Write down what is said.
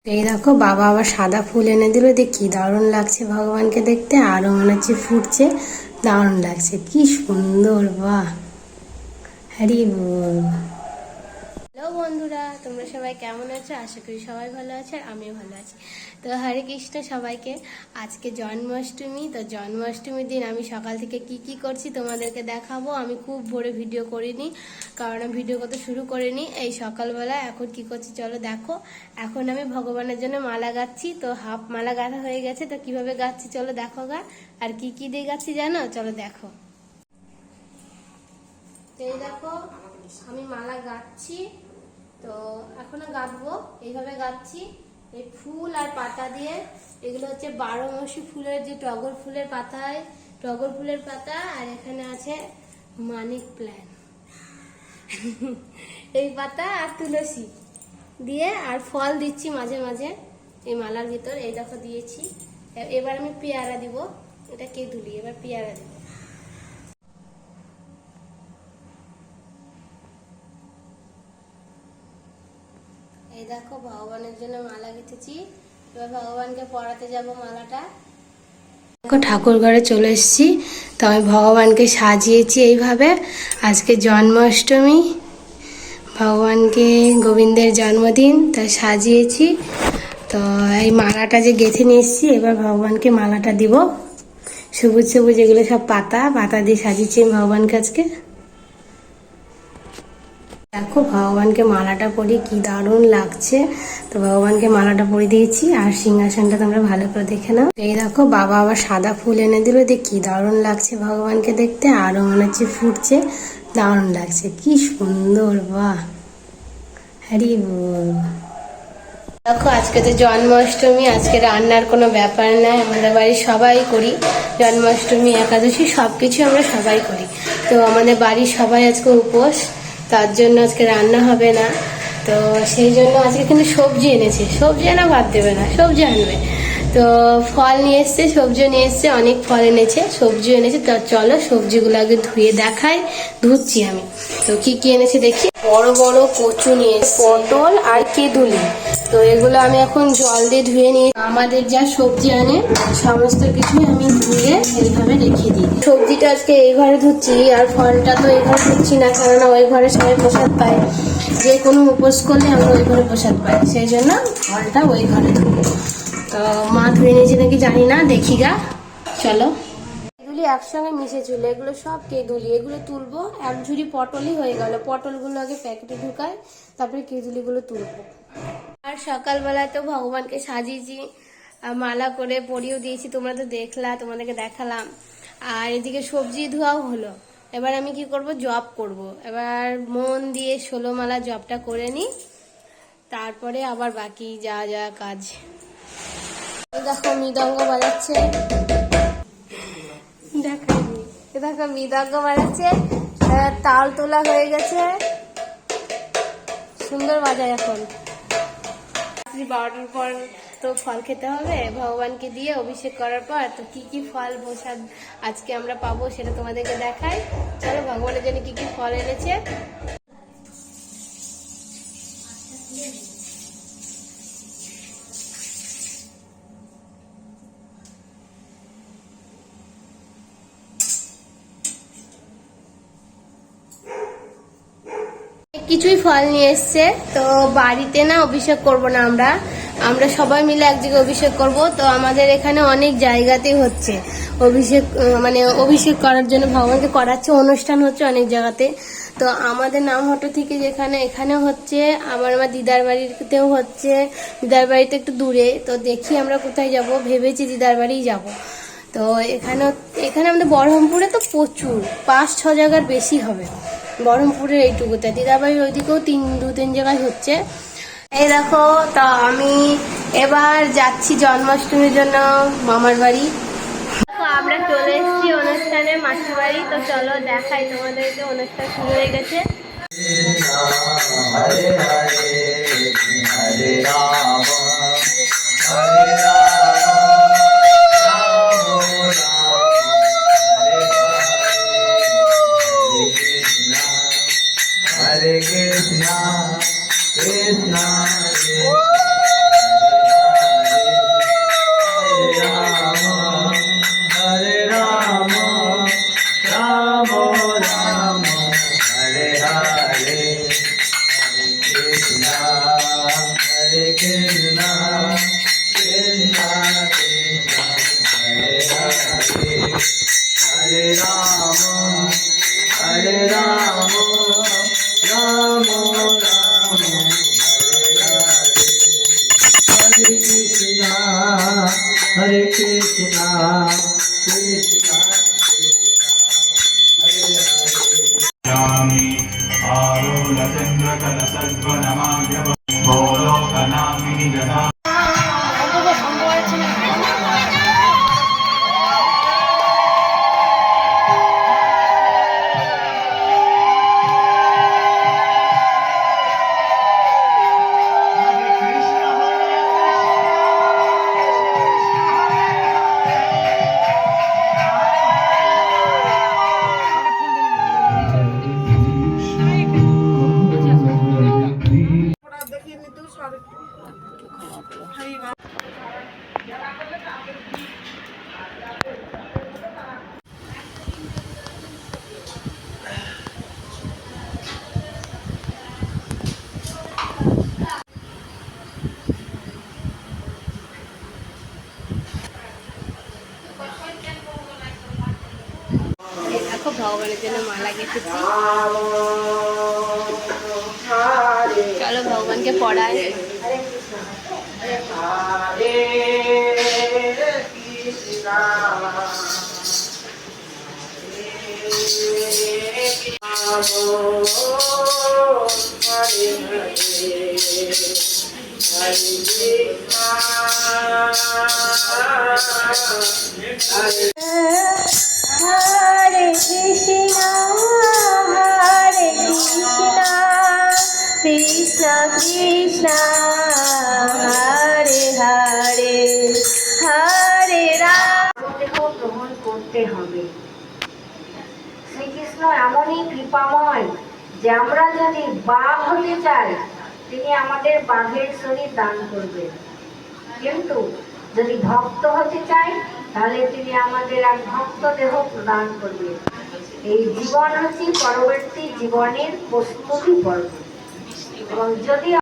এই দেখো বাবা আবার সাদা ফুল এনে দিল, দেখ কি দারুণ লাগছে ভগবানকে দেখতে। আরো মনে হচ্ছে ফুটছে, দারুণ লাগছে, কি সুন্দর, বাহ, হরি বল। হ্যালো বন্ধুরা, তোমরা সবাই কেমন আছো? আশা করি সবাই ভালো আছে আর আমিও ভালো আছি। তো হরে কৃষ্ণ সবাইকে। আজকে জন্মাষ্টমী, তো জন্মাষ্টমীর দিন আমি সকাল থেকে কি কি করছি তোমাদেরকে দেখাবো। আমি খুব ভোরে ভিডিও করিনি, কারণ আমি ভিডিও করতে শুরু করিনি এই সকালবেলা। এখন কি করছি চলো দেখো। এখন আমি ভগবানের জন্য মালা গাচ্ছি, তো হাফ মালা গাঁথা হয়ে গেছে। তো কিভাবে গাচ্ছি চলো দেখো গা। আর কি কি দিয়ে গাচ্ছি জানো, চলো দেখো। এই দেখো আমি মালা গাচ্ছি, তো এখনো গাঁথবো। এইভাবে গাচ্ছি এই ফুল আর পাতা দিয়ে। এগুলো হচ্ছে 12 মাসি ফুলের যে টগর ফুলের পাতায়, টগর ফুলের পাতা। আর এখানে আছে মানিক প্ল্যান এই পাতা আর তুলসী দিয়ে, আর ফল দিচ্ছি মাঝে মাঝে এই মালার ভিতর। এই দেখো দিয়েছি। এবার আমি পেয়ারা দিব, এটা কেঁদুলি, এবার পেয়ারা দিব। এই দেখো ভগবানের জন্য মালা গেঁথেছি, এবার ভগবানকে পরাতে যাব মালাটা। দেখো ঠাকুর ঘরে চলে এসেছি, তো আমি ভগবানকে সাজিয়েছি এইভাবে। আজকে জন্মাষ্টমী, ভগবানকে গোবিন্দের জন্মদিন, তাই সাজিয়েছি। তো এই মালাটা যে গেঁথে নিয়ে এসেছি, এবার ভগবানকে মালাটা দিব। সবুজ সবুজ এগুলো সব পাতা পাতা দিয়ে সাজিয়েছি আমি ভগবানকে আজকে। দেখো ভগবানকে মালাটা পরি কি দারুণ লাগছে। তো ভগবানকে মালাটা পরে দিয়েছি, আর সিংহাসনটা তোমরা ভালো করে দেখে নাও। এই দেখো বাবা আবার সাদা ফুল এনে দিল, দেখ কি দারুণ লাগছে ভগবানকে দেখতে। আরো মনে হচ্ছে ফুটছে, দারুণ লাগছে, কি সুন্দর, বাহ, হরি বল। দেখো আজকে তো জন্মাষ্টমী, আজকে রান্নার কোনো ব্যাপার নাই, আমাদের বাড়ির সবাই করি। জন্মাষ্টমী, একাদশী সবকিছু আমরা সবাই করি। তো আমাদের বাড়ির সবাই আজকে উপোস, তার জন্য আজকে রান্না হবে না। তো সেই জন্য আজকে কিন্তু সবজি এনেছে, সবজি আনা বাদ দেবে না, সবজি আনবে। তো ফল নিয়ে এসছে, সবজিও নিয়ে এসছে, অনেক ফল এনেছে, সবজিও এনেছে। তো চলো সবজিগুলো আগে ধুয়ে দেখাই। ধুচ্ছি আমি। তো কি কি এনেছে দেখি। বড় বড় কচু নিয়ে এসছে, পটল আর কেঁদুলি। তো এগুলো আমি এখন জল দিয়ে ধুয়ে নিয়ে, আমাদের যা সবজি আনে সমস্ত কিছুই আমি ধুয়ে এইভাবে রেখে দিই। সবজিটা আজকে এই ঘরে ধুচ্ছি, আর ফলটা তো এই ঘরে ধুচ্ছি না, কেননা ওই ঘরে সবাই প্রসাদ পায়। যে কোনো উপোস করলে আমরা ওই ঘরে প্রসাদ পাই, সেই জন্য ফলটা ওই ঘরে ধুবো। তো মা ধুয়ে নিয়েছে নাকি জানি না, দেখি গা, চলো। কেঁদুলি একসঙ্গে মিশে ছিল, এগুলো সব কেঁদুলি। এগুলো তুলবো, এক ঝুড়ি পটলই হয়ে গেল। পটলগুলো আগে প্যাকেটে ঢুকাই, তারপরে কেঁদুলিগুলো তুলবো। আর সকালবেলায় তো ভগবানকে সাজিয়েছি, মালা করে পরিয়েও দিয়েছি, তোমরা তো দেখলা, তোমাদেরকে দেখালাম। আর এদিকে সবজি ধোয়াও হলো। এবার আমি কি করব, জপ করব। এবার মন দিয়ে 16 মালা জপটা করে নিই, তারপরে আবার বাকি যা যা কাজ। দেখো মৃদঙ্গ বাজাচ্ছে, দেখাইনি। দেখো মৃদঙ্গ বাজাচ্ছে, তাল তোলা হয়ে গেছে, সুন্দর বাজায় এখন। 12টার পর তো ফল খেতে হবে ভগবানকে দিয়ে অভিষেক করার পর। তো কি কি ফল প্রসাদ আজকে আমরা পাবো সেটা তোমাদেরকে দেখাই। চলো ভগবানের জন্য কি কি ফল এনেছে। কিছুই ফল নিয়ে এসছে। তো বাড়িতে না অভিষেক করব না, আমরা সবাই মিলে এক জায়গায় অভিষেক করব। তো আমাদের এখানে অনেক জায়গাতেই হচ্ছে অভিষেক, মানে অভিষেক করার জন্য ভগবানকে করাচ্ছে, অনুষ্ঠান হচ্ছে অনেক জায়গাতে। তো আমাদের নামহট্ট থেকে যেখানে, এখানে হচ্ছে, আমার দিদার বাড়িতেও হচ্ছে। দিদার বাড়িতে একটু দূরে, তো দেখি আমরা কোথায় যাব, ভেবেছি দিদার বাড়িই যাব। তো এখানে আমাদের বহরমপুরে তো প্রচুর, 5-6 জায়গার বেশি হবে বহরমপুরের এইটুকুতে। দিদাবাড়ির ওইদিকেও 2-3 জায়গায় হচ্ছে। এই দেখো, তা আমি এবার যাচ্ছি জন্মাষ্টমীর জন্য মামার বাড়ি। আমরা চলে এসেছি অনুষ্ঠানে মাসির বাড়ি। তো চলো দেখাই তোমাদেরকে, অনুষ্ঠান শুরু হয়ে গেছে। হরে হরে হরে রাম হরে Hare Krishna, Krishna Krishna, Hare Hare Krishna, Krishna Jami Arula Chandra Kala Sadvanamagya Bolokanamini Jada এই দেখো ভগবানের জন্য মালা গেঁথেছি। চলো ভগবানকে পড়াই। Hare Krishna, Hare Krishna, Krishna Krishna, Hare Hare, Hare Rama। দেহ গ্রহণ করতে হবে। শ্রীকৃষ্ণ এমনই কৃপাময় যে আমরা যদি বাঘ হতে চাই তিনি আমাদের বাঘের শরীর দান করবেন, কিন্তু যদি ভক্ত হতে চাই তাহলে তিনি আমাদের এক ভক্ত দেহ প্রদান করবেন। এই জীবন হচ্ছে পরবর্তী জীবনের প্রস্তুতি পর্ব, এবং যদি